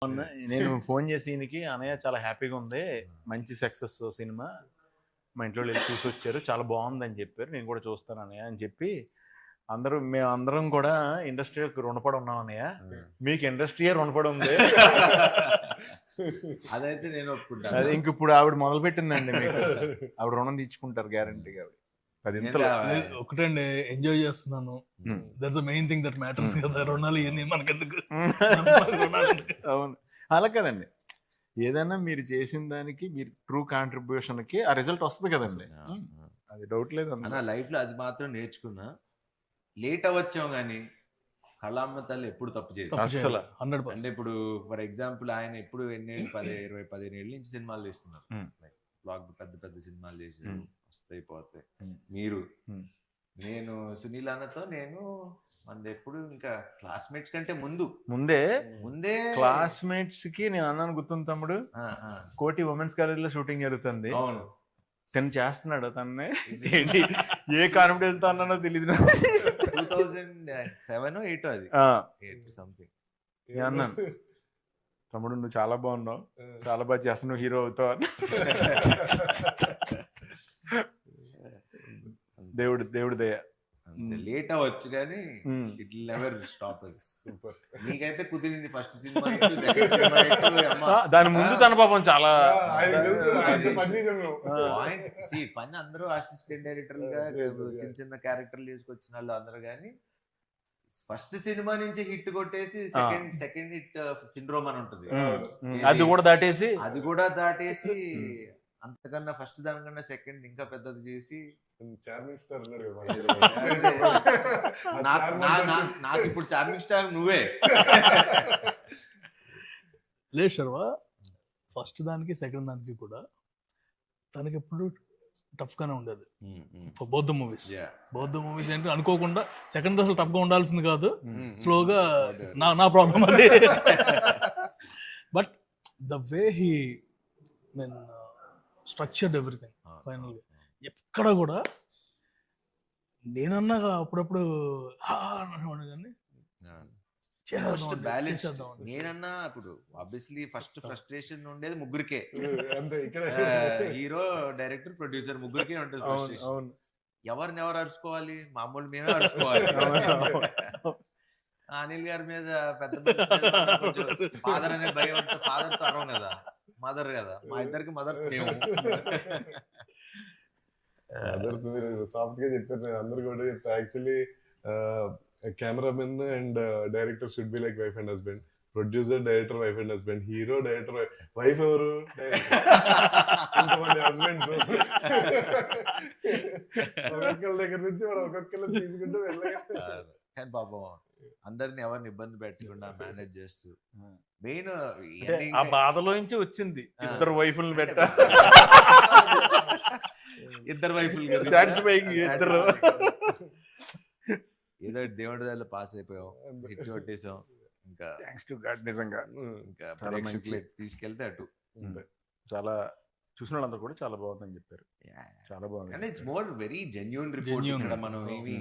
నేను ఫోన్ చేసి ఈయనకి అన్నయ్య చాలా హ్యాపీగా ఉంది, మంచి సక్సెస్ సినిమా, మా ఇంట్లో వెళ్ళి చూసి వచ్చారు, చాలా బాగుందని చెప్పారు, నేను కూడా చూస్తాను అన్నయ్య అని చెప్పి మేమందరం కూడా ఇండస్ట్రీకి రుణపడి ఉన్నాం అన్నయ్య. మీకు ఇండస్ట్రీయే రుణపడి ఉంది. అదైతే నేను ఒప్పుకుంటాను. అది ఇంక ఇప్పుడు ఆవిడ మొదలు పెట్టిందండి, మీకు ఆవిడ రుణం తీర్చుకుంటారు గ్యారంటీగా. ఒకటండి, ఎంజాయ్ చేస్తున్నాను, that's the main thing that matters కదా. రుణాలు ఇవన్నీ మనకెందుకు? అవును, అలా కదండి, ఏదైనా మీరు చేసిన దానికి మీరు ట్రూ కాంట్రిబ్యూషన్కి ఆ రిజల్ట్ వస్తుంది కదండి, అది డౌట్ లేదు. నా లైఫ్లో అది మాత్రం నేర్చుకున్నా. లేట్ అవ్వచ్చాం కానీ కళామ్మ తల్లి ఎప్పుడు తప్పు చేయదు అసలు. అంటే ఇప్పుడు ఫర్ ఎగ్జాంపుల్ ఆయన ఎప్పుడు 15 ఏళ్ళ నుంచి సినిమాలు తీస్తున్నారు, బ్లాక్ పెద్ద పెద్ద సినిమాలు చేసారు, వస్తాయి పోతాయి. మీరు నేను సునీల్ అన్నతో నేను మనది ఎప్పుడు ఇంకా క్లాస్మేట్స్ కంటే ముందే క్లాస్మేట్స్ కి నేను అన్నాను, గుర్తుంది తమ్ముడు, కోటి ఉమెన్స్ కాలేజ్ లో షూటింగ్ జరుగుతుంది, అవును తను చేస్తున్నాడు, తన్నే ఏంటి ఏ కాన్ఫిడెన్స్ తో అన్నానో తెలియదు, 2007 8 అది 8 సంథింగ్ అన్నాను, తమ్ముడు నువ్వు చాలా బాగున్నావు, చాలా బాగా చేస్తున్నావు, హీరో అవుతావు అని. దేవుడి దయ. లేట్ అవ్వచ్చు కానీ it will never stop us. నీకైతే కుదిరింది ఫస్ట్ సినిమా, దాని ముందు తన పాపం చాలా పని అందరూ అసిస్టెంట్ డైరెక్టర్ గా చిన్న చిన్న క్యారెక్టర్లు తీసుకొచ్చిన వాళ్ళు అందరూ, కానీ ఫస్ట్ సినిమా నుంచి హిట్ కొట్టేసి సెకండ్ హిట్ సిండ్రోమ్ అని ఉంటుంది, అది కూడా దాటేసి అంతకన్నా ఫస్ట్ దానికన్నా సెకండ్ ఇంకా పెద్దది చేసి చార్మింగ్ స్టార్ నాకు ఇప్పుడు చార్మింగ్ స్టార్ నువ్వే. లేదు శర్వా, ఫస్ట్ దానికి సెకండ్ దానికి కూడా తనకి ఎప్పుడు టఫ్ గానే ఉండేది. బౌద్ధ మూవీస్ ఏంటి అనుకోకుండా సెకండ్ దశలో టఫ్ గా ఉండాల్సింది కాదు, స్లోగా నా ప్రాబ్లం అది. But the way he structured everything final గా ఎక్కడ కూడా నేనన్నా అప్పుడప్పుడు కానీ నేనన్నా ఇప్పుడు ఆబ్వియస్లీ ఫస్ట్ ఫ్రస్ట్రేషన్ ఉండేది ముగ్గురికే, హీరో డైరెక్టర్ ప్రొడ్యూసర్ ముగ్గురికే ఉంటుంది ఫ్రస్ట్రేషన్. ఎవరిని ఎవరు అరుచుకోవాలి, మామూలు మేమే అరుచుకోవాలి. అనిల్ గారి మీద పెద్ద ఫాదర్ అనే భయం, ఫాదర్ తో అరవం కదా, మదర్ కదా, మా ఇద్దరికి మదర్స్ మేము. మదర్స్ మీరు సాఫ్ట్ గా చెప్పారు, నేను అందరు కూడా చెప్తా. Actually cameraman and director should be like wife and husband, producer director wife and husband, hero director wife, ఎవరు హస్బెండ్స్. ఒక్కొక్కరి దగ్గర నుంచి మనం ఒక్కొక్కరు తీసుకుంటూ వెళ్ళగా కానీ పాపం అందరిని ఎవరిని ఇబ్బంది పెట్టకుండా మేనేజ్ చేస్తూ, మెయిన్ ఆ బాధలో నుంచి వచ్చింది ఇద్దరు వైఫుల్ని పెట్ట, ఇద్దరు వైఫులు ఏదో దేవుడి దగ్గర పాస్ అయిపోయాం, హిట్ కొట్టేసాం. ఇంకా థ్యాంక్స్ టు గాడ్, నిజంగా ఇంకా తీసుకెళ్తే అటు చాలా చూసిన వాళ్ళందరూ కూడా చాలా బాగుందని చెప్పారు, చాలా బాగుంది. కానీ it's more very genuine report. ఇక్కడ మనం ఏమి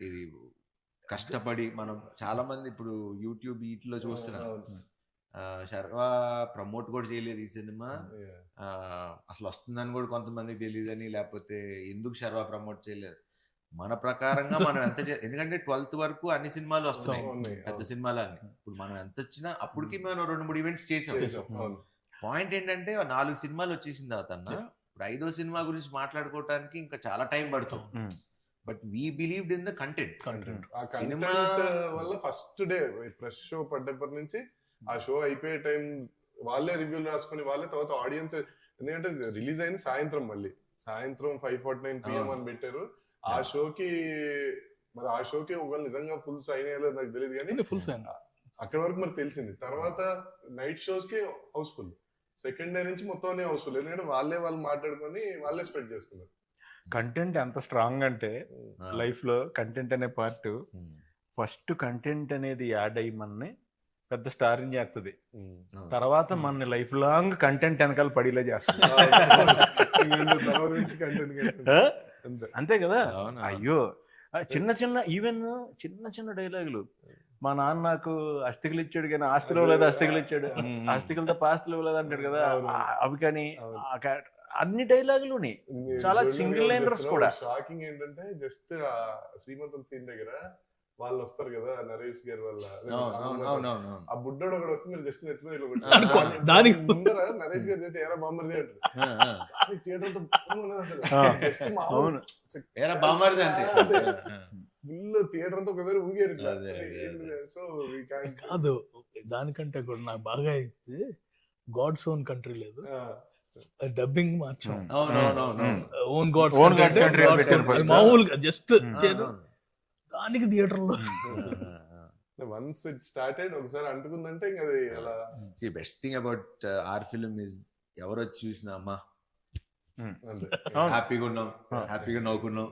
ఇది కష్టపడి మనం చాలా మంది ఇప్పుడు యూట్యూబ్ వీటిలో చూస్తున్నాం, శర్వా ప్రమోట్ కూడా చేయలేదు ఈ సినిమా, అసలు వస్తుందని కూడా కొంతమందికి తెలియదని, లేకపోతే ఎందుకు శర్వా ప్రమోట్ చేయలేదు. మన ప్రకారంగా మనం ఎంత ఎందుకంటే 12th వరకు అన్ని సినిమాలు వస్తున్నాయి, పెద్ద సినిమాలు అన్ని. ఇప్పుడు మనం ఎంత వచ్చినా అప్పటికి మనం 2-3 ఈవెంట్స్ చేసాం. పాయింట్ ఏంటంటే 4 సినిమాలు వచ్చేసిన తర్వాత ఇప్పుడు 5వ సినిమా గురించి మాట్లాడుకోవడానికి ఇంకా చాలా టైం పడుతుంది. But we believed in the content. Cinema వల్ల ఫస్ట్ డే ప్రెస్ షో పడ్డప్పటి నుంచి ఆ షో అయిపోయే టైం వాళ్ళే రివ్యూలు రాసుకొని వాళ్ళే తర్వాత ఆడియన్స్, ఎందుకంటే రిలీజ్ అయింది సాయంత్రం, మళ్ళీ సాయంత్రం 5:49 PM అని పెట్టారు. ఆ షోకి ఒకవేళ నిజంగా ఫుల్ సైన్ అయ్యలేదు నాకు తెలియదు, కానీ ఫుల్ సైన్ అక్కడ వరకు మరి తెలిసింది. తర్వాత నైట్ షోస్ కి హౌస్ఫుల్, సెకండ్ డే నుంచి మొత్తం హౌస్ఫుల్, ఎందుకంటే వాళ్ళు మాట్లాడుకొని వాళ్ళే స్ప్రెడ్ చేసుకున్నారు. కంటెంట్ ఎంత స్ట్రాంగ్ అంటే లైఫ్ లో కంటెంట్ అనే పార్ట్, ఫస్ట్ కంటెంట్ అనేది యాడ్ అయ్యి మనని పెద్ద స్టార్ని చేస్తుంది, తర్వాత మన లైఫ్ లాంగ్ కంటెంట్ వెనకాల పడిలే చేస్తుంది. అంతే కదా. అయ్యో చిన్న చిన్న ఈవెన్ చిన్న చిన్న డైలాగులు మా నాన్న నాకు అస్థికలు ఇచ్చాడు కానీ ఆస్తులు ఇవ్వలేదు, అస్థికలు ఇచ్చాడు, ఆస్తికలతో పాస్తులు ఇవ్వలేదు అంటాడు కదా. అవి కానీ అన్ని డైలాగులు చాలా సింగిల్ లైనర్స్ కూడా. షాకింగ్ ఏంటంటే జస్ట్ శ్రీమంతం సీన్ దగ్గర వాళ్ళు వస్తారు కదా నరేష్ గారి వల్ల ఆ బుడ్డోడు ఒకటి వస్తే మీరు జస్ట్ నెత్తిమీద దానికి ముందర నరేష్ గారు జస్ట్ ఏరా బామ్మర్ది అంటారు. థియేటర్ జస్ట్ అవును, ఏరా బామ్మర్ది అంటే ఫుల్ థియేటర్ అంతా ఒకసారి ఊగారు. సో కాదు, దానికంటే కూడా నాకు బాగా అయితే గాడ్స్ ఓన్ కంట్రీ లేదు, డబ్బింగ్ మార్చాం. ఓన్ గాడ్స్ కంట్రీ మామూలుగా జస్ట్ దానికి థియేటర్ లో వన్స్ ఇట్ స్టార్టెడ్ ఒకసారి అంటుకుందంటే ఇంకా అది అలా. Best thing about our film is ఎవరు వచ్చి చూసినా అమ్మా హ్యాపీగా ఉన్నాం, హ్యాపీగా నవ్వుకున్నాం.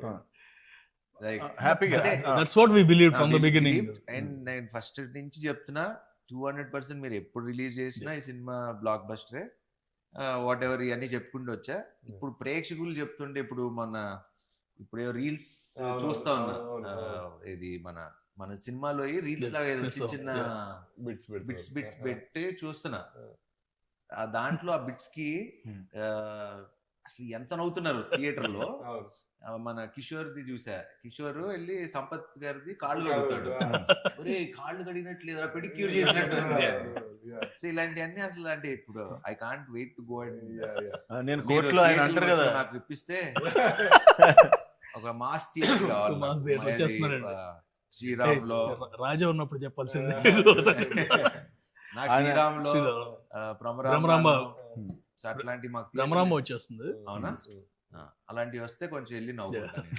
That's what we believed from the beginning. And నేను ఫస్ట్ నుంచి చెప్తున్నా 200% మీరు ఎప్పుడు రిలీజ్ చేసినా ఈ సినిమా బ్లాక్ బస్టరే, వాట్ ఎవర్ ఇవన్నీ చెప్పుకుంటూ వచ్చా. ఇప్పుడు ప్రేక్షకులు చెప్తుంటే ఇప్పుడు రీల్స్ చూస్తా ఉన్నా, ఇది మన సినిమాలో రీల్స్ లాగా ఏదో చిన్న బిట్స్ పెట్టి చూస్తున్నా. దాంట్లో ఆ బిట్స్ కి అసలు ఎంత నవ్వుతున్నారు థియేటర్ లో. మన కిషోర్ది చూసా, కిషోర్ వెళ్ళి సంపత్ గారిది కాళ్ళు కడుగుతాడు, ఒరే కాళ్ళు కడిగినట్లేదు పెడిక్యూర్ చేసినట్టు. సో ఇలాంటివన్నీ అసలు అంటే ఇప్పుడు I can't wait to go and నేను కోర్టులో ఆయన అంటారు కదా నాకు ఇప్పిస్తే ఒక మాస్ థియేటర్ శ్రీరామ్ లో రాజా ఉన్నప్పుడు చెప్పాల్సిందే. నాకు శ్రీరామ్ లో భ్రమరాంబ అట్లాంటి మాకు భ్రమరాంబ వచ్చేస్తుంది. అవునా, అలాంటివి వస్తే కొంచెం వెళ్ళి నవ్వుకుంటాను.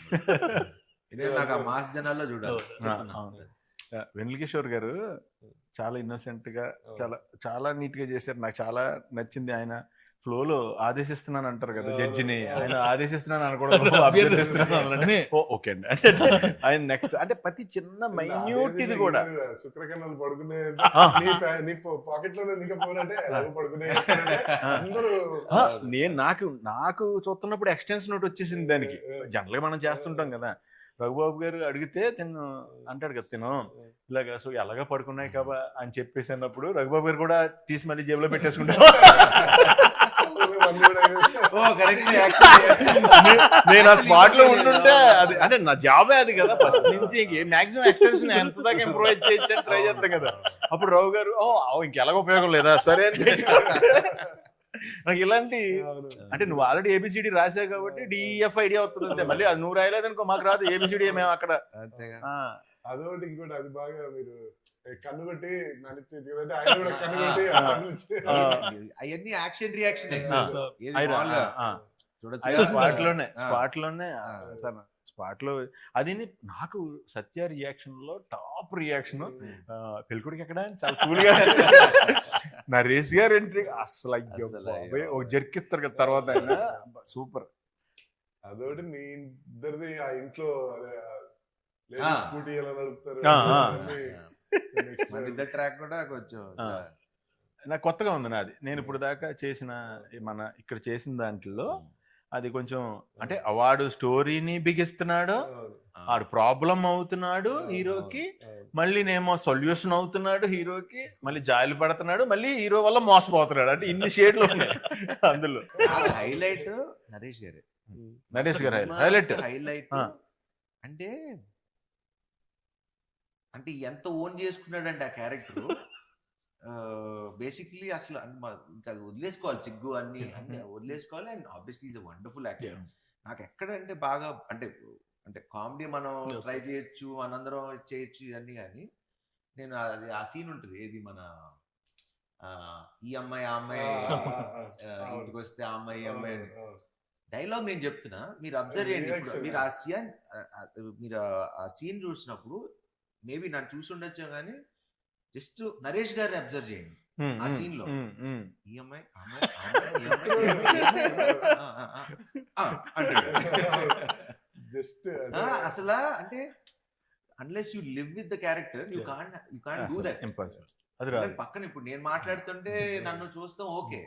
నాకు ఆ మాస్ జనాల్లో చూడాలి. వెన్నెల కిషోర్ గారు చాలా ఇన్నోసెంట్ గా చాలా నీట్ గా చేశారు. నాకు చాలా నచ్చింది. ఆయన ఫ్లోలో ఆదేశిస్తున్నాను అంటారు కదా జడ్జిని, ఆయన ఆదేశిస్తున్నాను అనుకోవడం అభ్యర్థిస్తున్నాను. ఓకే అండి. ఆయన నెక్స్ట్ అంటే ప్రతి చిన్న మైన్యూట్ ఇది కూడా శుక్రకణాలు పడుకునే పాకెట్ లో పడుకునే. నాకు చూస్తున్నప్పుడు ఎక్స్టెన్షన్ నోట్ వచ్చేసింది దానికి. జనరల్ గా మనం చేస్తుంటాం కదా. రఘుబాబు గారు అడిగితే తిను అంటాడు కదా, తిను ఇలాగా సో ఎలాగా పడుకున్నాయి కాబా అని చెప్పేసి అన్నప్పుడు రఘుబాబు గారు కూడా తీసి మళ్ళీ జేబులో పెట్టేసుకుంటారు. నేను ఆ స్పాట్ లో ఉంటుంటే అది అంటే నా జాబే అది కదా. ఫస్ట్ నుంచి మాక్సిమం ఎక్స్టెన్షన్ ఎంత దాకా ఇంప్రూవైజ్ చేయొచ్చు ట్రై చేస్తాం కదా. అప్పుడు రావు గారు ఇంకెలాగ ఉపయోగం లేదా సరే అని నాకు ఇలాంటి అంటే నువ్వు ఆల్రెడీ ఏబిసిడి రాసావు కాబట్టి డిఎఫ్ ఐడియా వస్తుంది. మళ్ళీ అది నువ్వు రాయలేదు అనుకో మాకు రాదు ఏబిసిడి మేము అక్కడ. అదొకటి ఇంకోటి అది బాగా మీరు కన్ను కొట్టి నడిచేది ఆయన కూడా కన్ను కొట్టి అవన్నీ యాక్షన్ రియాక్షన్ స్పాట్ లో అది నాకు సత్య రియాక్షన్ లో టాప్ రియాక్షన్. పెళ్ళికొడికి ఎక్కడ చాలా కూల్ గా నరేష్ గారు ఎంట్రీ అసలు ఒక జర్కిస్తారు కదా తర్వాత ఆయన సూపర్. అదొకటి మీ ఇద్దరిది ఆ ఇంట్లో స్కూటీ ఎలా నడుపుతారు ట్రాక్ కూడా కొంచెం నాకు కొత్తగా ఉంది. నాది నేను ఇప్పుడు దాకా చేసిన ఇక్కడ చేసిన దాంట్లో అది కొంచెం అంటే వాడు స్టోరీని బిగిస్తున్నాడు, వాడు ప్రాబ్లం అవుతున్నాడు హీరోకి, మళ్ళీ నేమో సొల్యూషన్ అవుతున్నాడు హీరోకి, మళ్ళీ జాలి పడుతున్నాడు, మళ్ళీ హీరో వల్ల మోసపోతున్నాడు. అంటే ఇన్ని షేడ్లు ఉన్నాయి అందులో. హైలైట్ నరేష్ గారు హైలైట్ అంటే ఎంత ఓన్ చేసుకున్నాడంటే ఆ క్యారెక్టర్ బేసిక్లీ అసలు ఇంకా అది వదిలేసుకోవాలి, సిగ్గు అన్ని వదిలేసుకోవాలి. And obviously is a wonderful actor. నాకు ఎక్కడంటే బాగా అంటే కామెడీ మనం ట్రై చేయొచ్చు, మనందరం చేయొచ్చు ఇవన్నీ, కానీ నేను అది ఆ సీన్ ఉంటుంది ఏది మన ఈ అమ్మాయి ఆ అమ్మాయి ఇంటికి వస్తే ఆ అమ్మాయి ఈ అమ్మాయి డైలాగ్ నేను చెప్తున్నా, మీరు అబ్జర్వ్ చేయండి. మీరు ఆ సీన్ చూసినప్పుడు మేబీ నన్ను చూసి ఉండొచ్చు కానీ జస్ట్ నరేష్ గారిని అబ్జర్వ్ చేయండి ఆ సీన్ లో. ఈ అమ్మాయి జస్ట్ అసలు అంటే unless you live with the character you can't do that. పక్కన ఇప్పుడు నేను మాట్లాడుతుంటే నన్ను చూస్తాం ఓకే,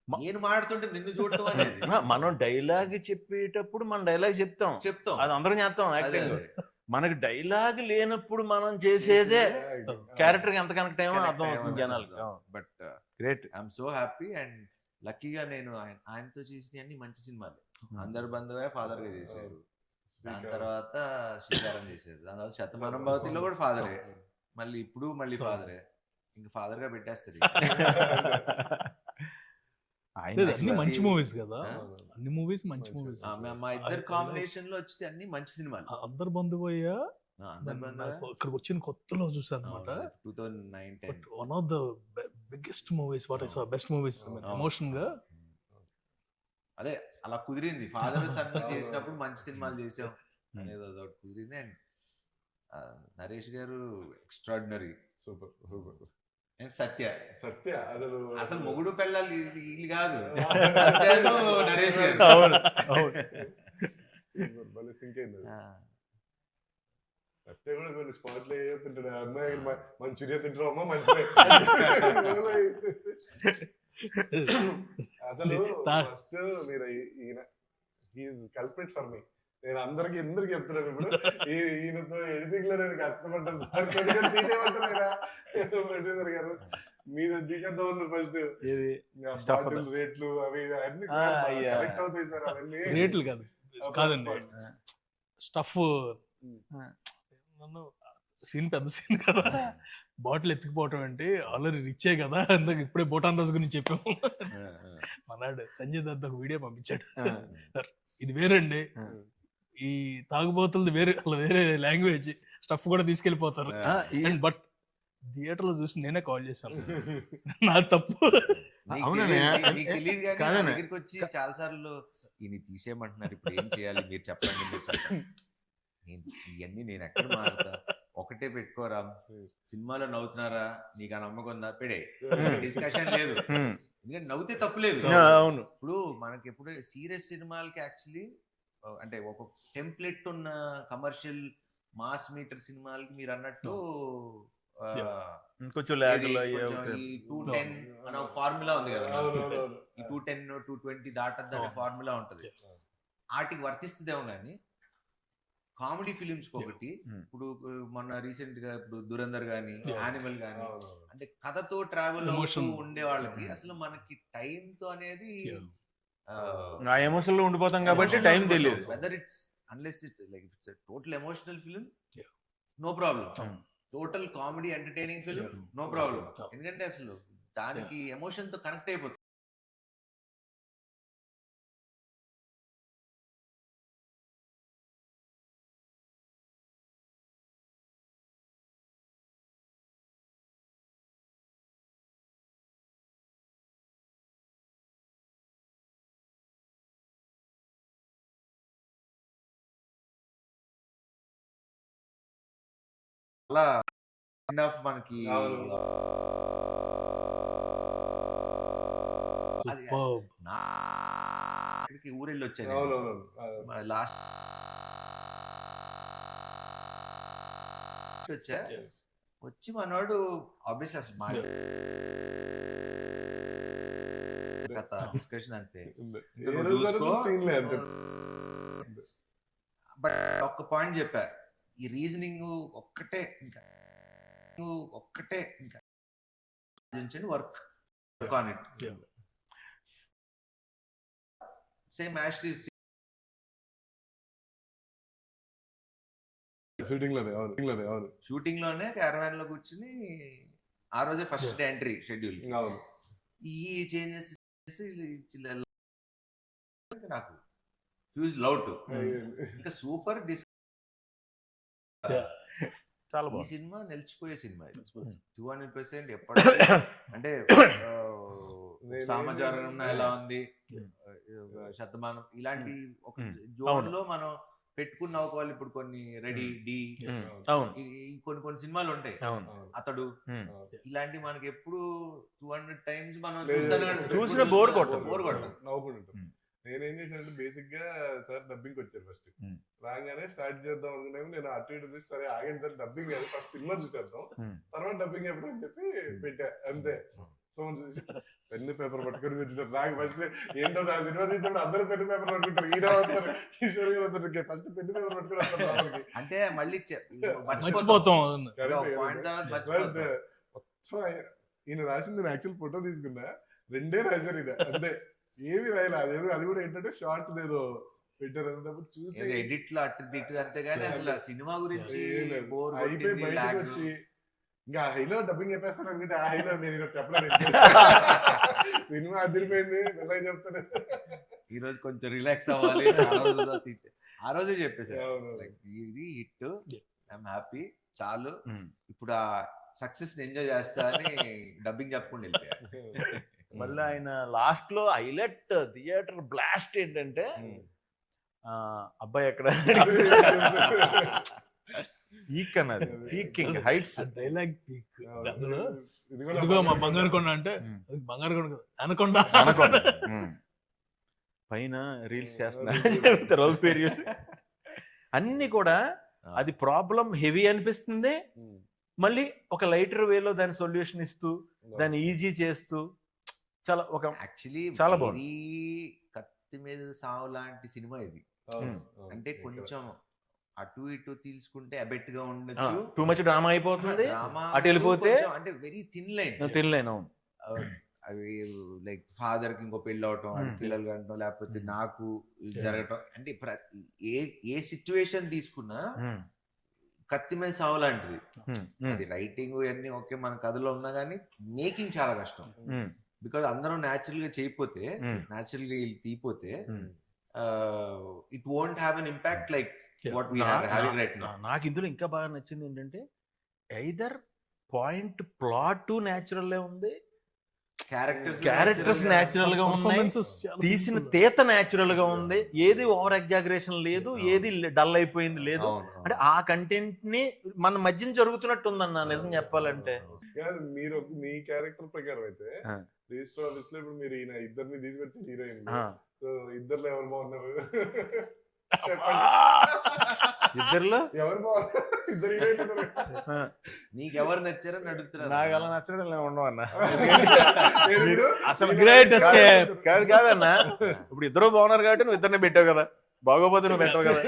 నేను మాట్లాడుతుంటే నిన్ను చూడటం అనేది మనం డైలాగ్ చెప్పేటప్పుడు మనం డైలాగ్ చెప్తాం అది అందరం చేస్తాం యాక్టింగ్. మనకి డైలాగ్ లేనప్పుడు మనం చేసేదే క్యారెక్టర్ ఎంత కనెక్ట్ అయ్యామో అర్థం అవుతుంది జనాలకి. But great. I'm so happy and లక్కీగా నేను ఆయనతో చేసిన అన్ని మంచి సినిమాలు. అందరి బంధువే ఫాదర్ గా చేశారు, దాని తర్వాత శ్రీకారం చేశారు, దాని తర్వాత శతమానం భవతిలో కూడా ఫాదరే, మళ్ళీ ఇప్పుడు మళ్ళీ ఫాదరే, ఇంకా ఫాదర్ గా పెట్టేస్తారు. అన్ని మంచి మూవీస్ కదా, అన్ని మూవీస్ మంచి మూవీస్. మా ఇద్దరు కాంబినేషన్ లో వచ్చి అన్ని మంచి సినిమాలు. అందరు బంధువయ్యా అందరి బంధువే ఇక్కడికి వచ్చిన కొత్తలో చూసాను అనమాట. 2009-10 one of the biggest movies what I saw, best movies emotion గా. అదే అలా కుదిరింది. ఫాదర్ సన్ చేసినప్పుడు మంచి సినిమాలు చేసాం అనేది అదొకటి కుదిరింది. అండ్ నరేష్ గారు extraordinary, super super. And Satya Satya అసలు మొగుడు పెళ్ళాలి వీళ్ళు కాదు, సత్యను నరేష్ గారు. భలే సింక్ అయింది. సత్య కూడా కొన్ని స్పాట్లు తింటాడు, అమ్మాయి మంచూరియా తింటారు అమ్మా మంచిదే. అసలు ఫస్ట్ మీరు ఈయన హీఈస్ కల్ప్రిట్ ఫర్ మీ. నేను అందరికి ఎందుకు చెప్తున్నాను ఇప్పుడు, ఈయనతో ఎడిటింగ్ లో నేను కష్టపడ్డాను, తీసేయమంటారా ప్రొడ్యూసర్ గారు, మీరు తీసేద్దాం ఉన్నారు ఫస్ట్ రేట్లు అవి అన్ని కరెక్ట్ అవుతాయి సార్, అవన్నీ రేట్లు కాదండి స్టఫ్. నన్ను సీన్ పెద్ద సీన్ కదా, బాటిల్ ఎత్తుకుపోవటం అంటే ఆల్రెడీ రిచ్చే కదా, ఇందాక ఇప్పుడే బోటాన్ రాజు గురించి చెప్పాము. మనాడు సంజయ్ దత్ ఒక వీడియో పంపించాడు, సార్ ఇది వేరండి, ఈ తాగుబోతులది వేరే, వేరే లాంగ్వేజ్ స్టఫ్ కూడా తీసుకెళ్లిపోతారు. బట్ థియేటర్ లో చూసి నేనే కాల్ చేశాను, నా తప్పు. తెలియదు కానీ దగ్గరికి వచ్చి చాలా సార్లు ఈయన తీసేయమంటున్నారు, ఇప్పుడు ఏం చేయాలి మీరు చెప్పండి. ఇవన్నీ నేను ఎక్కడ మారుతా, ఒకటే పెట్టుకోరా, సినిమాలో నవ్వుతున్నారా, నీకు ఆ నమ్మకం ఉందా, పెడే, డిస్కషన్ లేదు. ఎందుకంటే నవ్వుతే తప్పు లేదు. ఇప్పుడు మనకి ఎప్పుడు సీరియస్ సినిమాలకి యాక్చువల్లీ అంటే ఒక టెంప్లెట్ ఉన్న కమర్షియల్ మాస్ మీటర్ సినిమాలకి మీరు అన్నట్టు కొంచెం 210 అనే ఫార్ములా ఉంది కదా, ఈ 210 220 దాటద్దు అనే ఫార్ములా ఉంటది, వాటికి వర్తిస్తుందేమో కానీ కామెడీ ఫిలిమ్స్ ఒకటి. ఇప్పుడు మొన్న రీసెంట్ గా ఇప్పుడు దురందర్ గానీ, యానిమల్ గానీ, అంటే కథతో ట్రావెల్ అవుతూ ఉండే వాళ్ళకి అసలు మనకి టైం తో అనేది ఎమోషన్ లో ఉండిపోతాం కాబట్టి టైం తెలియదు. Whether it's unless it like it's total emotional film, no problem. Total comedy entertaining film, no problem. ఎందుకంటే అసలు దానికి ఎమోషన్ తో కనెక్ట్ అయిపోతుంది. అలా మనకి ఊరెళ్ళి వచ్చాను లాస్ట్ వచ్చి మనోడు ఆబ్వియస్ అసలు మా డిస్కషన్ అంతే. బట్ ఒక్క పాయింట్ చెప్పా, ఈ రీజనింగ్ ఒక్కటే ఇంకా work on it. Same as it is shooting లోనే క్యారవాన్ లో కూర్చుని ఆ రోజే ఫస్ట్ డే ఎంట్రీ షెడ్యూల్, ఈ చేంజెస్ నాకు ఫ్యూజ్ లౌట్ ఇంకా సూపర్. చాలా ఈ సినిమా నిలిచిపోయే సినిమా 200%. ఎప్పటికీ అంటే సమాచారం ఎలా ఉంది, శతమానం ఇలాంటి ఒక జోన్ లో మనం పెట్టుకున్న ఒకవేళ ఇప్పుడు కొన్ని రెడీ డి కొన్ని సినిమాలు ఉంటాయి, అతడు ఇలాంటి మనకి ఎప్పుడు 200 times మనం చూసిన బోర్ కొట్టం. నేనేం చేశానంటే బేసిక్ గా సార్ డబ్బింగ్ వచ్చారు ఫస్ట్. రాగానే స్టార్ట్ చేద్దాం అనుకునే నేను అటు ఇటు చూసి సరే ఆగండి సార్ డబ్బింగ్ కాదు ఫస్ట్ సినిమా చూసేద్దాం తర్వాత డబ్బింగ్ ఎప్పుడు అని చెప్పి పెట్టా అంతే. ఫోన్ చూసి పెన్ను పేపర్ పట్టుకొని వచ్చినారు. నాకు ఫస్ట్ ఏంటో నా సినిమా చూసినప్పుడు అందరూ పెన్ను పేపర్ పట్టుకుంటారు, ఈయన వస్తారు కిషోర్ గారు వస్తారు, ఫస్ట్ పెన్ను పేపర్ పట్టుకుని వస్తారు. అంటే మళ్ళీ మర్చిపోతాం. మొత్తం ఈయన రాసింది నేను యాక్చువల్ ఫోటో తీసుకున్నా, 2 రాశారు ఈయన అంతే, ఏమి రాయలే. అదేదో అది కూడా ఏంటంటే షార్ట్ ఏదో పెట్టారు అన్నప్పుడు చూసి ఎడిట్ లో అటు తిట్టు అంతేగాని అసలు సినిమా గురించి అయిపోయి బయటకు వచ్చి ఇంకా హైలో డబ్బింగ్ చెప్పేస్తాను అనుకుంటే ఆ హైలో నేను ఇలా చెప్పలేదు. సినిమా అదిరిపోయింది ఎలా చెప్తాను. ఈ రోజు కొంచెం రిలాక్స్ అవ్వాలి, ఆ రోజే చెప్పేసారు ఇది హిట్, ఐఎమ్ హ్యాపీ, చాలు ఇప్పుడు ఆ సక్సెస్ ఎంజాయ్ చేస్తా అని డబ్బింగ్ చెప్పకుండా వెళ్ళిపోయారు. మళ్ళీ ఆయన లాస్ట్ లో హైలైట్ థియేటర్ బ్లాస్ట్ ఏంటంటే అబ్బాయి ఎక్కడ పీక్ అన్నది, పీకింగ్ హైట్స్ డైలాగ్ పీక్. ఇదిగో మా బంగారు కొండ అంటే బంగారు కొండ అనకొండ పైన రీల్స్ చేస్తున్నారు అన్ని కూడా. అది ప్రాబ్లం హెవీ అనిపిస్తుంది, మళ్ళీ ఒక లైటర్ వేలో దాని సొల్యూషన్ ఇస్తూ దాన్ని ఈజీ చేస్తూ చాలా ఒక యాక్చువల్లీ చాలా బాగుంది. కత్తి మీద సావు లాంటి సినిమా ఇది. అంటే కొంచెం అటు ఇటు తీసుకుంటే అబెట్ గా ఉండొచ్చు, టూ మచ్ డ్రామా అయిపోతుంది, అటు వెళ్ళిపోతే అంటే వెరీ థిన్ లైన్. అవి లైక్ ఫాదర్ కి ఇంకో పెళ్ళి అవటం, పిల్లలు కంటం, లేకపోతే నాకు జరగటం, అంటే ఏ సిచ్యువేషన్ తీసుకున్నా కత్తి మీద సావు లాంటిది. అది రైటింగ్ ఇవన్నీ ఓకే మన కథలో ఉన్నా కానీ మేకింగ్ చాలా కష్టం. బికాజ్ అందరూ న్యాచురల్ గా చేయకపోతే, న్యాచురల్ గా తీపోతే it won't have an impact like what we are having right now. నాకు ఇందులో ఇంకా బాగా నచ్చింది ఏంటంటే ఐదర్ పాయింట్ ప్లాట్ న్యాచురల్ ఉంది, క్యారెక్టర్స్ న్యాచురల్ గా ఉన్నాయి, తీసిన తీత న్యాచురల్ గా ఉంది, ఏది ఓవర్ ఎగ్జాగరేషన్ లేదు, ఏది డల్ అయిపోయింది లేదు. అంటే ఆ కంటెంట్ ని మన మధ్యన జరుగుతున్నట్టు ఉందన్న నిజం చెప్పాలంటే. మీరు మీ క్యారెక్టర్ ప్రకారం అయితే రిజిస్టర్ ఆఫీస్ లో ఇప్పుడు మీరు ఈయన ఇద్దరిని తీసుకొచ్చి హీరోయిన్, సో ఇద్దరులో ఎవరు బాగున్నారు? ఇద్దరులో ఎవరు బాగున్నారు? ఇద్దరు హీరోయిన్ నీకెవరు నచ్చారని అడుగుతున్నారు. నాకు అలా నచ్చడం ఉండవు అన్న. అసలు గ్రేట్ ఎస్కేప్. కాదన్న, ఇప్పుడు ఇద్దరు బాగున్నారు కాబట్టి నువ్వు ఇద్దరిని పెట్టావు కదా, బాగోపోతే నువ్వు పెట్టావు కదా.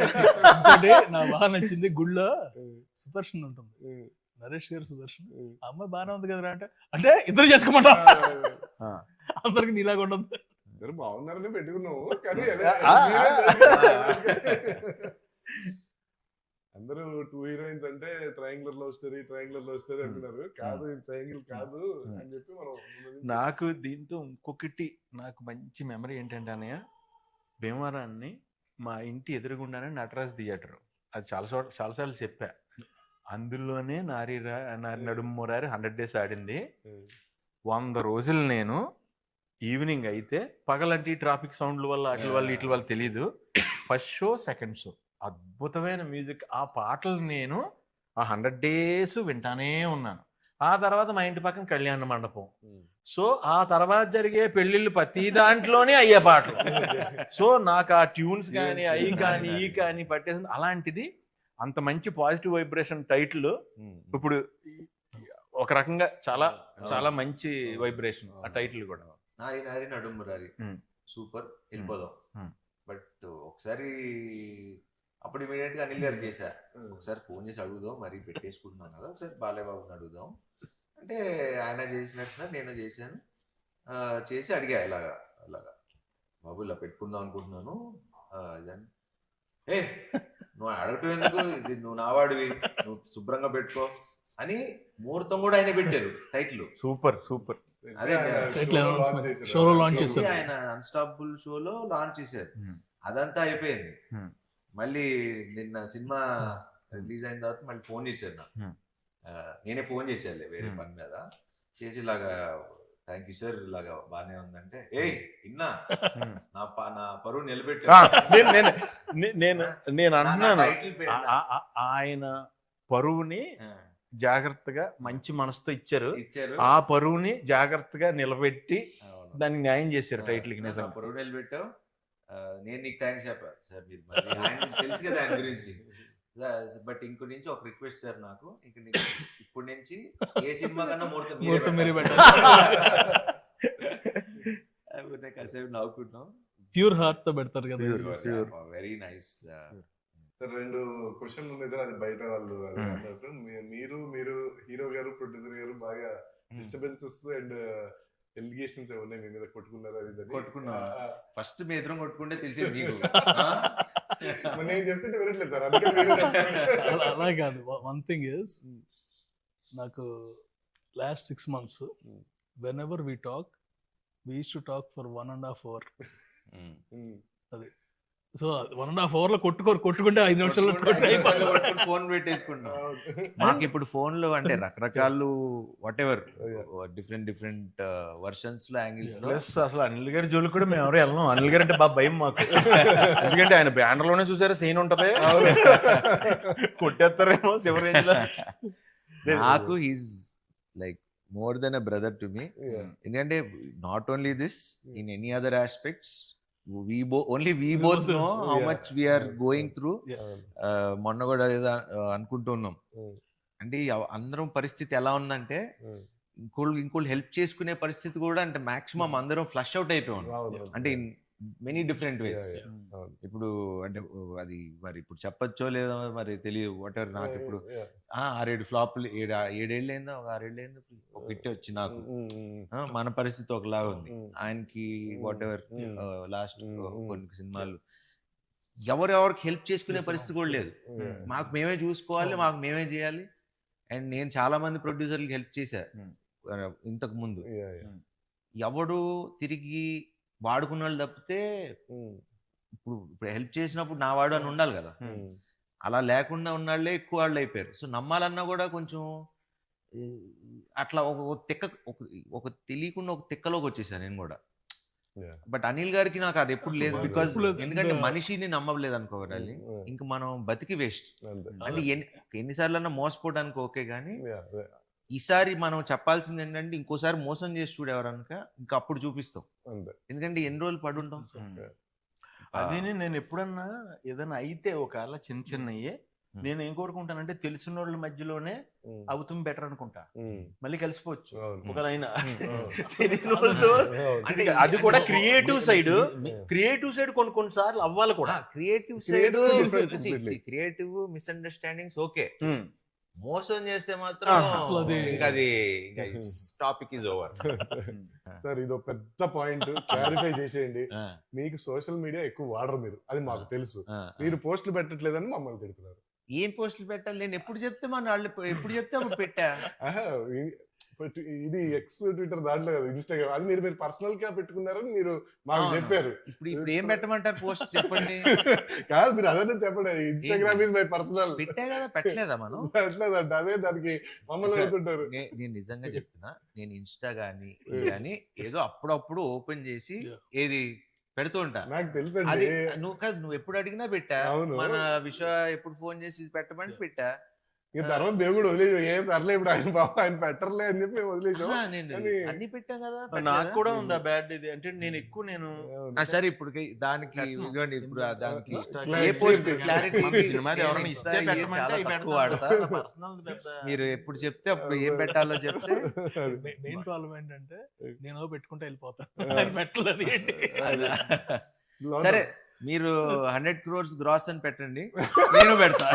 నాకు బాగా నచ్చింది గుళ్ళో సుదర్శన్ ఉంటుంది, నరేష్ గారు సుదర్శన్, అమ్మాయి బాగానే ఉంది కదరా అంటే ఇద్దరు చేసుకోమంటా, అందరికి నీలాగా ఉండదు. ఇద్దరు బాగున్నారని పెట్టుకున్నావు కానీ అందరూ 2 హీరోయిన్స్ అంటే ట్రయాంగులర్ లవ్ స్టోరీ అంటున్నారు. కాదు, ట్రయాంగిల్ కాదు అని చెప్పి మనం. నాకు దీంతో ఇంకొకటి నాకు మంచి మెమరీ ఏంటంటే అన్నయ్య, భీమవరాన్ని మా ఇంటి ఎదురుగుండానే నటరాజ్ థియేటర్, అది చాలాసార్లు చెప్పా. అందులోనే నారి నడుమురారి 100 days ఆడింది. 100 రోజులు నేను ఈవినింగ్ అయితే, పగలంటే ట్రాఫిక్ సౌండ్ల వల్ల అట్ల వల్ల ఇట్ల వల్ల తెలీదు, ఫస్ట్ షో సెకండ్ షో అద్భుతమైన మ్యూజిక్. ఆ పాటలు నేను ఆ 100 days వింటానే ఉన్నాను. ఆ తర్వాత మా ఇంటి పక్కన కళ్యాణ మండపం, సో ఆ తర్వాత జరిగే పెళ్లిళ్ళు ప్రతి దాంట్లోనే అయ్యే పాటలు. సో నాకు ఆ ట్యూన్స్ కానీ అవి కానీ ఈ కానీ పట్టేసింది. అలాంటిది అంత మంచి పాజిటివ్ వైబ్రేషన్ టైటిల్ ఇప్పుడు ఒక రకంగా చాలా చాలా మంచి వైబ్రేషన్ ఆ టైటిల్ కూడా. నారి నారి నడుమురారి సూపర్, వెళ్ళిపోదాం. బట్ ఒకసారి అప్పుడు ఇమీడియట్ గా అనిల్ గారు చేశా, ఒకసారి ఫోన్ చేసి అడుగుదాం, మరి పెట్టేసుకుంటున్నాం కదా, ఒకసారి బాలయ్యబాబుని అడుగుదాం అంటే ఆయన చేసినట్టుగా నేను చేశాను. చేసి అడిగా ఇలాగా బాబు ఇలా పెట్టుకుందాం అనుకుంటున్నాను ఇదని. నువ్వు అడగటం ఎందుకు, ఇది నువ్వు నావాడివి, నువ్వు శుభ్రంగా పెట్టుకో అని ముహూర్తం కూడా ఆయన పెట్టారు టైటిల్. సూపర్. అదే షోలో లాంచ్ చేశారు, ఆయన అన్స్టాపబుల్ షోలో లాంచ్ చేశారు. అదంతా అయిపోయింది. మళ్ళీ నిన్న సినిమా రిలీజ్ అయిన తర్వాత మళ్ళీ ఫోన్ చేశారు నాకు. నేనే ఫోన్ చేశాను వేరే పని మీద చేసి, ఇలాగా థ్యాంక్ యూ సార్, ఇలాగా బానే ఉందంటే, ఇన్నా నా పరువు నిలబెట్టా. నేను అంటున్నాను, ఆయన పరువుని జాగ్రత్తగా మంచి మనసుతో ఇచ్చారు, ఆ పరువుని జాగ్రత్తగా నిలబెట్టి దాన్ని న్యాయం చేశారు టైటిల్ కి. నిజంగా పరువు నిలబెట్టావు, నేను నీకు థ్యాంక్స్ చెప్పాను సార్, మీరు మరి ఆయన తెలుసు కదా ఆయన గురించి. బట్ ఇంకో నుంచి ఒక రిక్వెస్ట్ సార్, నాకు ఇప్పుడు నుంచి ఏ సినిమా కన్నా ముహూర్తం మీరే కాసేపు నవ్వుకుంటున్నాం. ప్యూర్ హార్ట్ తో పెడతారు కదా. Very nice. రెండు క్వశ్చన్లు ఉన్నాయి సార్, అది బయట వాళ్ళు అది అన్నట్టు. మీరు హీరో గారు ప్రొడ్యూసర్ గారు బాగా డిస్టర్బెన్సెస్ అండ్ ఎలిగేషన్స్ ఏమన్నాయి మీ మీద, కొట్టుకున్నారు అది ఇది అని. కొట్టుకున్నా ఫస్ట్ మీ ఎదురు కొట్టుకుంటే తెలిసేది నీకు. మరి నేను చెప్తుంటే వినట్లేదు సార్, అందుకే మీరే చెప్తున్నారు. అలా కాదు. వన్ థింగ్ ఇస్, నాకు last 6 months whenever we talk, we used to talk for 1.5 hour. అది సో 1.5 hour లో కొట్టుకుంటే 5 నిమిషాల్లో ఫోన్ పెట్టేసుకుంటాం. మాకు ఇప్పుడు ఫోన్లు అంటే రకరకాలు వాట్ ఎవర్ డిఫరెంట్ వర్షన్స్ లో యాంగిల్స్ లో. ప్లస్ అసలు అనిల్ గారి జోలికి కూడా మేము ఎవరు వెళ్ళాం. అనిల్ గారు అంటే బాగా భయం మాకు. ఎందుకంటే ఆయన బ్యానర్ లోనే చూసారా సీన్ ఉంటది, కొట్టేస్తారేమో శివ రేంజ్ లో. నాకు he's like more than a brother to me. ఎందుకంటే not only this, in any other aspects, we both know how much we are going through. మొన్న కూడా ఏదో అనుకుంటున్నాం, అంటే అందరం పరిస్థితి ఎలా ఉందంటే ఇంకోళ్ళు హెల్ప్ చేసుకునే పరిస్థితి కూడా, అంటే మాక్సిమం అందరం ఫ్లష్ అవుట్ అయిపోయాం. అంటే ఇన్ మెనీ డిఫరెంట్ వేస్. ఇప్పుడు అంటే అది మరి ఇప్పుడు చెప్పచ్చో లేదో మరి తెలియదు. వాట్ ఎవర్, నాకు ఇప్పుడు 6-7 ఫ్లాప్లు, 7 ఏళ్ళు అయిందో, ఒక 6 ఏళ్ళు అయిందో ఒక హిట్ వచ్చి నాకు. మన పరిస్థితి ఒకలాగా ఉంది, ఆయనకి వాట్ ఎవర్ లాస్ట్ కొన్ని సినిమాలు ఎవరెవరికి హెల్ప్ చేసుకునే పరిస్థితి కూడా లేదు. మాకు మేమే చూసుకోవాలి, మాకు మేమే చేయాలి. అండ్ నేను చాలా మంది ప్రొడ్యూసర్లకి హెల్ప్ చేశా ఇంతకు ముందు. ఎవడు తిరిగి వాడుకున్న వాళ్ళు తప్పితే ఇప్పుడు హెల్ప్ చేసినప్పుడు నా వాడు అని ఉండాలి కదా. అలా లేకుండా ఉన్నాళ్లే ఎక్కువ వాళ్ళు అయిపోయారు. సో నమ్మాలన్నా కూడా కొంచెం అట్లా ఒక తెలియకుండా ఒక తిక్కలోకి వచ్చేసాను నేను కూడా. బట్ అనిల్ గారికి నాకు అది ఎప్పుడు లేదు. బికాస్ ఎందుకంటే మనిషిని నమ్మలేదు అనుకోవాలి, ఇంక మనం బతికి వేస్ట్. అంటే ఎన్నిసార్లు అన్నా మోసపోవడానికి ఓకే, కానీ ఈసారి మనం చెప్పాల్సింది ఏంటంటే ఇంకోసారి మోసం చేసి చూడేవారనుక ఇంకా అప్పుడు చూపిస్తాం. ఎందుకంటే ఎన్ని రోజులు పడుంటాం. అదే నేను ఎప్పుడన్నా ఏదైనా అయితే ఒకవేళ చిన్నయ్యే నేను ఏం కోరుకుంటానంటే తెలిసిన వాళ్ళ మధ్యలోనే అవుతుంది బెటర్ అనుకుంటా. మళ్ళీ కలిసిపోవచ్చు ఒకలైనా. అది కూడా క్రియేటివ్ సైడ్ కొన్నిసార్లు అవ్వాలి కూడా. క్రియేటివ్ మిస్అండర్స్టాండింగ్స్ ఓకే, మోసం చేస్తే మాత్రం అది టాపిక్ ఇస్ ఓవర్. సార్ ఇది ఒక పెద్ద పాయింట్, క్లారిఫై చేసేయండి. మీకు సోషల్ మీడియా ఎక్కువ వాడరు మీరు, అది మాకు తెలుసు. మీరు పోస్టులు పెట్టట్లేదని మమ్మల్ని తిడుతున్నారు. ఏం పోస్టులు పెట్టాలి? నేను ఎప్పుడు చెప్తే ఎప్పుడు చెప్తే అప్పుడు పెట్టా. ఇది ఎక్స్ ట్విట్టర్ దాంట్లో కదా, ఇన్స్టాగ్రామ్, అది మీరు పర్సనల్ గా పెట్టుకున్నారని మీరు మాకు చెప్పారు. ఇప్పుడు ఏం పెట్టమంటారు పోస్ట్ చెప్పండి? కాదు మీరు అదే చెప్పండి, ఇన్స్టాగ్రామ్ ఇస్ మై పర్సనల్. పెట్టా కదా, పెట్టలేదా మనం? పెట్టలేదంట, అదే దానికి మమ్మల్ని అవుతుంటారు. నేను నిజంగా చెప్తున్నా, నేను ఇన్స్టా గానీ ఏదో అప్పుడప్పుడు ఓపెన్ చేసి ఏది పెడుతూ ఉంటా. నాకు తెలుసు. నువ్వు ఎప్పుడు అడిగినా పెట్టా. మన విశ్వ ఎప్పుడు ఫోన్ చేసి పెట్టమని పెట్టా. ఇక తర్వాత దేవుడు వదిలేసాం, ఏం సర్లే ఇప్పుడు ఆయన బాబు ఆయన పెట్టర్లే అని చెప్పి వదిలేసాం. అన్ని పెట్టాం కదా. నాకు కూడా ఉందా బ్యాడ్ ఇది అంటే నేను సరే ఇప్పుడు దానికి ఇప్పుడు దానికి ఏ పోస్ట్ క్లారిటీ వాడతా. మీరు ఎప్పుడు చెప్తే అప్పుడు ఏం పెట్టాలో చెప్తే. మెయిన్ ప్రాబ్లం ఏంటంటే నేను పెట్టుకుంటే వెళ్ళిపోతాను, పెట్టలేదు ఏంటి. సరే మీరు 100 crores గ్రాస్ అని పెట్టండి, నేను పెడతా.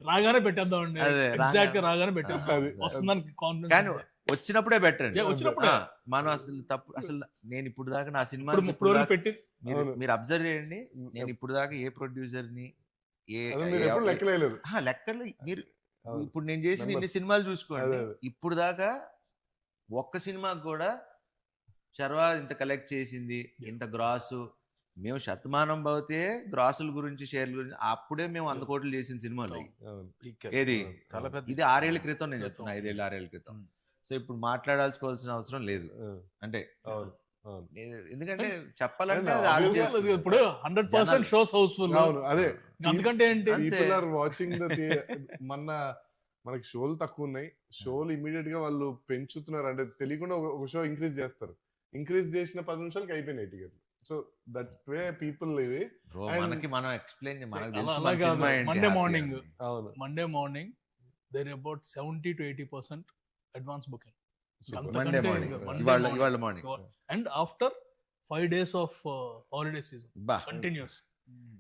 రాగానే పెట్టేద్దామండి, ఎగ్జాక్ట్ గా రాగానే పెట్టేద్దాం, వస్తుందని కాన్ఫిడెన్స్. కానీ వచ్చినప్పుడే పెట్టండి. మనం అసలు నేను ఇప్పుడు దాకా నా సినిమా పెట్టి మీరు అబ్జర్వ్ చేయండి. నేను ఇప్పుడు దాకా ఏ ప్రొడ్యూసర్ ని లెక్కలు మీరు ఇప్పుడు నేను చేసిన ఇన్ని సినిమాలు చూసుకోండి, ఇప్పుడు దాకా ఒక్క సినిమాకి కూడా శర్వా ఇంత కలెక్ట్ చేసింది, ఇంత గ్రాసు, మేము శతమానం భవతే గ్రాసుల గురించి షేర్ల గురించి అప్పుడే మేము 100 కోట్లు చేసిన సినిమాలు. ఏది ఇది 6 ఏళ్ల క్రితం, నేను చెప్తున్నా 5 ఏళ్ళు 6 ఏళ్ల క్రితం. సో ఇప్పుడు మాట్లాడాల్సుకోవాల్సిన అవసరం లేదు. అంటే ఎందుకంటే చెప్పాలంటే ఇప్పుడు 100% షోస్ హౌస్ఫుల్. అదే అందుకంటే ఏంటి, వాచింగ్ మనకి షోలు తక్కువ ఉన్నాయి, షోలు ఇమీడియట్ గా వాళ్ళు పెంచుతున్నారు. అంటే తెలియకుండా ఒక షో ఇంక్రీజ్ చేస్తారు, ఇంక్రీజ్ చేసిన 10 నిమిషాలకి అయిపోయినాయి టికెట్లు. సో దట్ వే పీపుల్ ఇది. బ్రో And- మనకి మనం ఎక్స్ప్లెయిన్ మనకు అలా తెలుసు అలా మన కాదు. సినిమా ఏంటి, Monday happy morning. అని. అవును Monday morning there about 70 to 80% advance booking. Super. Monday అంతకంటే మార్నింగ్ Monday ఇవాళ morning. ఇవాళ morning and after 5 days of holiday season బా కంటిన్యూస్.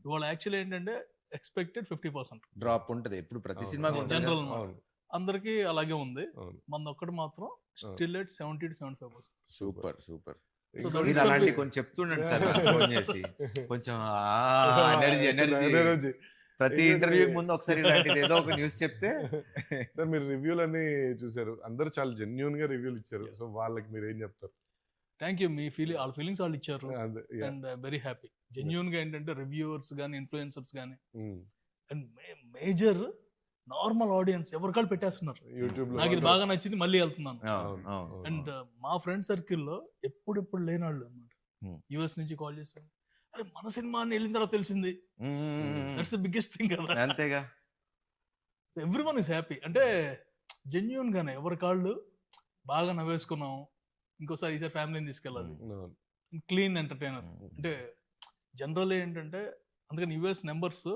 ఇవాళ యాక్చువల్లీ ఏంటంటే ఎక్స్పెక్టెడ్ 50%. డ్రాప్ ఉంటది ఎప్పుడు ప్రతి అవును. సినిమాకి ఉంటుంది జనరల్ కదా. అవును అందరికి అలాగే ఉంది. అవును మన ఒక్కటి మాత్రం still at 70 to 75%. Super super. that మీరు is అలాంటి something- కొంచెం చెప్తుండండి సార్ ఫోన్ చేసి కొంచెం ఎనర్జీ ఎనర్జీ. ప్రతి ఇంటర్వ్యూ ముందు ఒకసారి ఇలాంటిది ఏదో ఒక న్యూస్ చెప్తే సార్ మీరు రివ్యూలు అన్ని చూసారు, అందరు చాలా జెన్యున్ గా రివ్యూలు ఇచ్చారు. సో వాళ్ళకి మీరు ఏం చెప్తారు? Thank you. మీ వాళ్ళ ఫీలింగ్స్ వాళ్ళు ఇచ్చారు అదే, yeah. And very happy. Genuine గా ఏంటంటే రివ్యూవర్స్ కానీ ఇన్ఫ్లుయెన్సర్స్ కానీ Mm. And major normal audience ఎవరికాళ్ళు పెట్టేస్తున్నారు. యూట్యూబ్ లో నాకు ఇది బాగా నచ్చింది, మళ్ళీ వెళ్తున్నాను. అవును, అవును. అండ్ మా ఫ్రెండ్ సర్కిల్లో ఎప్పుడు లేనాళ్ళు అనమాట. Hmm. యుఎస్ నుంచి కాల్ చేస్తారు, అరే మన సినిమా అని వెళ్ళిన తర్వాత తెలిసింది. మ్మ్. దట్స్ ద బిగ్గెస్ట్ థింగ్ కదా. అంతేగా. Every one is happy. అంటే జెన్యున్ గానే ఎవరి కాళ్ళు బాగా నవ్వేసుకున్నాం, ఇంకోసారి ఈసారి ఫ్యామిలీని తీసుకెళ్ళాలి. అవును. Clean entertainer. అంటే జనరల్ ఏంటంటే అందుకని US numbers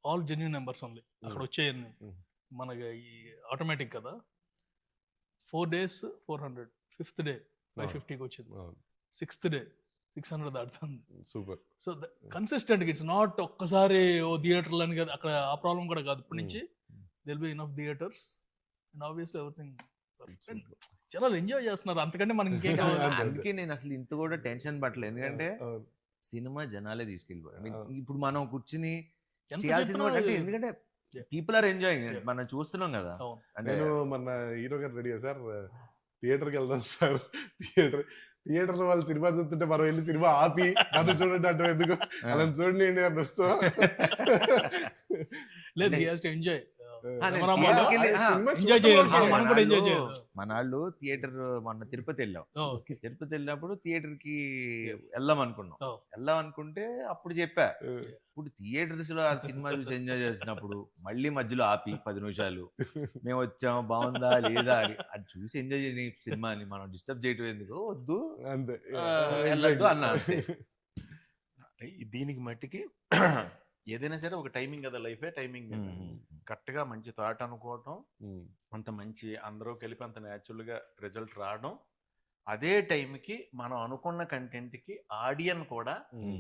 all genuine numbers only అక్కడ వచ్చేయండి. Mm. మనకి ఈ ఆటోమేటిక్ కదా. 4 days 400, 5th day 550కి వచ్చింది, అవును. 6th day 600 దాటుతుంది. Super. So consistent it's not ఒక్కసారి ఓ థియేటర్లు అని కదా, అక్కడ ఆ ప్రాబ్లం కూడా కాదు. ఇప్పటి నుంచి there'll be enough theatres and obviously everything. జనాలు ఎంజాయ్ చేస్తున్నారు, అంతకంటే మనకి ఇంకేం కావాలి. అంతే. అందుకే నేను అసలు ఇంత కూడా టెన్షన్ పట్టలేదు, ఎందుకంటే అవును. సినిమా జనాలే తీసుకెళ్ళిపోయి. I mean, అవును. ఇప్పుడు మనం కూర్చుని ఎంత చేయాల్సింది చెప్పినా కూడా అంటే అది- ఎందుకంటే Yeah. People are enjoying. Yeah. మనం చూస్తున్నాం కదా. అవును. అంటే నేను మన హీరో గారు రెడీ సార్ థియేటర్కి వెళ్దాం సార్. థియేటర్ లో వాళ్ళు సినిమా చూస్తుంటే మనం వెళ్ళి సినిమా ఆపి నన్ను చూడండి అంటే ఎందుకు అలా చూడండి అన్నారు. సో లేదు, he has to enjoy. నేను కెమెరా theatre కి వెళ్ళి- ఎంజాయ్ చేయాలి, ఆ, మనం కూడా ఎంజాయ్ మనాళ్ళు- చేయాలి. మనాళ్ళు థియేటర్ మొన్న తిరుపతి వెళ్ళాం. ఓకే. తిరుపతి వెళ్ళినప్పుడు థియేటర్ కి వెళ్దాం అనుకున్నాం. Oh. వెళ్దాం అనుకుంటే అప్పుడు చెప్పా, ఇప్పుడు థియేటర్స్ లో ఆ సినిమా చూసి ఎంజాయ్ చేసినప్పుడు మళ్ళీ మధ్యలో ఆపి 10 నిమిషాలు మేము వచ్చాం బాగుందా లేదా అని అది చూసి ఎంజాయ్ చేయని సినిమాని మనం డిస్టర్బ్ చేయటం ఎందుకు, వద్దు అంతే వెళ్ళొద్దు అన్నా అంతే. దీనికి మట్టికి ఏదైనా సరే ఒక టైమింగ్ కదా, లైఫే టైమింగ్. కరెక్ట్ గా మంచి థాట్ అనుకోవటం, అంత మంచి అందరూ కలిపి అంత న్యాచురల్ గా రిజల్ట్ రావడం, అదే టైంకి మనం అనుకున్న కంటెంట్ కి ఆడియన్ కూడా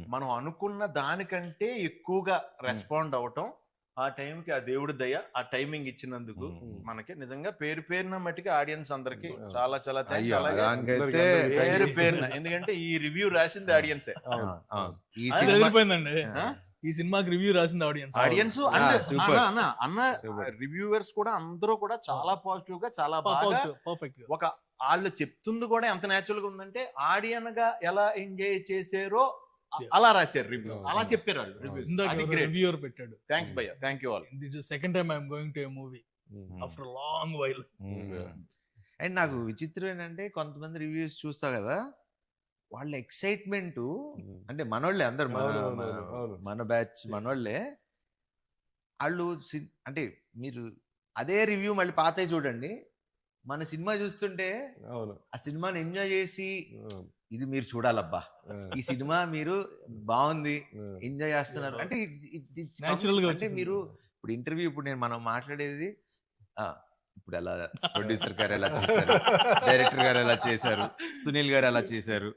మనం అనుకున్న దానికంటే ఎక్కువగా రెస్పాండ్ అవటం, ఆ టైంకి ఆ దేవుడి దయ ఆ టైమింగ్ ఇచ్చినందుకు మనకి నిజంగా పేరున మట్టికి ఆడియన్స్ అందరికి చాలా చాలా thanks. అయ్యో, అలాగే దానికైతే పేరున ఎందుకంటే ఈ రివ్యూ రాసింది ఆడియన్సే. అవును. ఈ అది సినిమా అదిరిపోయిందండి. ఈ సినిమాకి రివ్యూ రాసింది ఆడియన్స్. Audience super. అన్న రివ్యూవర్స్ కూడా అందరూ కూడా చాలా పాజిటివ్ గా చాలా బాగా పర్ఫెక్ట్. ఒక వాళ్ళు చెప్తుంది కూడా ఎంత న్యాచురల్ గా ఉందంటే ఆడియన్ గా ఎలా ఎంజాయ్ చేసారో అలా రాశారు రివ్యూ, అలా చెప్పారు వాళ్ళు రివ్యూస్. అది గ్రేట్. రివ్యూవర్ పెట్టాడు. థ్యాంక్స్ భయ్య, thank you all. This is second time I'm going to A movie after long while. And నాకు విచిత్రం ఏంటంటే కొంతమంది రివ్యూస్ చూస్తా కదా, వాళ్ళ ఎక్సైట్మెంట్ అంటే మనోళ్ళే అందరు మన బ్యాచ్ మనోళ్ళే. వాళ్ళు అంటే మీరు అదే రివ్యూ మళ్ళీ పాతే చూడండి, మన సినిమా చూస్తుంటే అవును. ఆ సినిమాని ఎంజాయ్ చేసి ఇది మీరు చూడాలబ్బా, ఈ సినిమా మీరు బాగుంది ఎంజాయ్ చేస్తున్నారు అంటే Natural గా అంటే మీరు ఇప్పుడు ఇంటర్వ్యూ ఇప్పుడు మనం మాట్లాడేది ఇప్పుడు ఎలా ప్రొడ్యూసర్ గారు ఎలా చేశారు, డైరెక్టర్ గారు ఎలా చేశారు, సునీల్ గారు ఎలా చేశారు,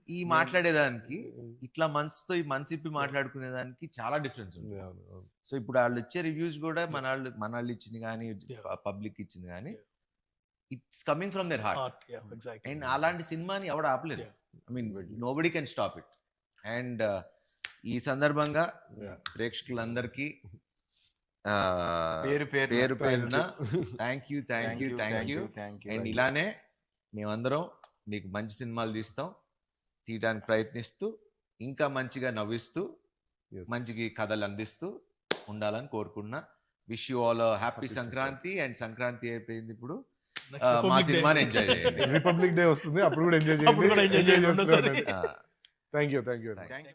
ఈ మాట్లాడేదానికి ఇట్లా మనసుతో ఈ మనసు ఇప్పి మాట్లాడుకునేదానికి చాలా డిఫరెన్స్ ఉంది. సో ఇప్పుడు వాళ్ళు ఇచ్చే రివ్యూస్ కూడా మన వాళ్ళు ఇచ్చింది కానీ పబ్లిక్ ఇచ్చింది కానీ it's coming from their heart. And అలాంటి సినిమాని ఎవడు ఆపలేరు. I mean nobody can stop it. And ఈ సందర్భంగా ప్రేక్షకులందరికీ పేరు పేరున థ్యాంక్ యూ. అండ్ ఇలానే మేమందరం మీకు మంచి సినిమాలు తీయడానికి ప్రయత్నిస్తూ ఇంకా మంచిగా నవ్విస్తూ మంచి కథలు అందిస్తూ ఉండాలని కోరుకున్నా. Wish you all happy Sankranti. And Sankranti అయిపోయింది, ఇప్పుడు మా సినిమాని ఎంజాయ్ చేయండి. రిపబ్లిక్ డే వస్తుంది, అప్పుడు కూడా ఎంజాయ్ చేయండి. Thank you.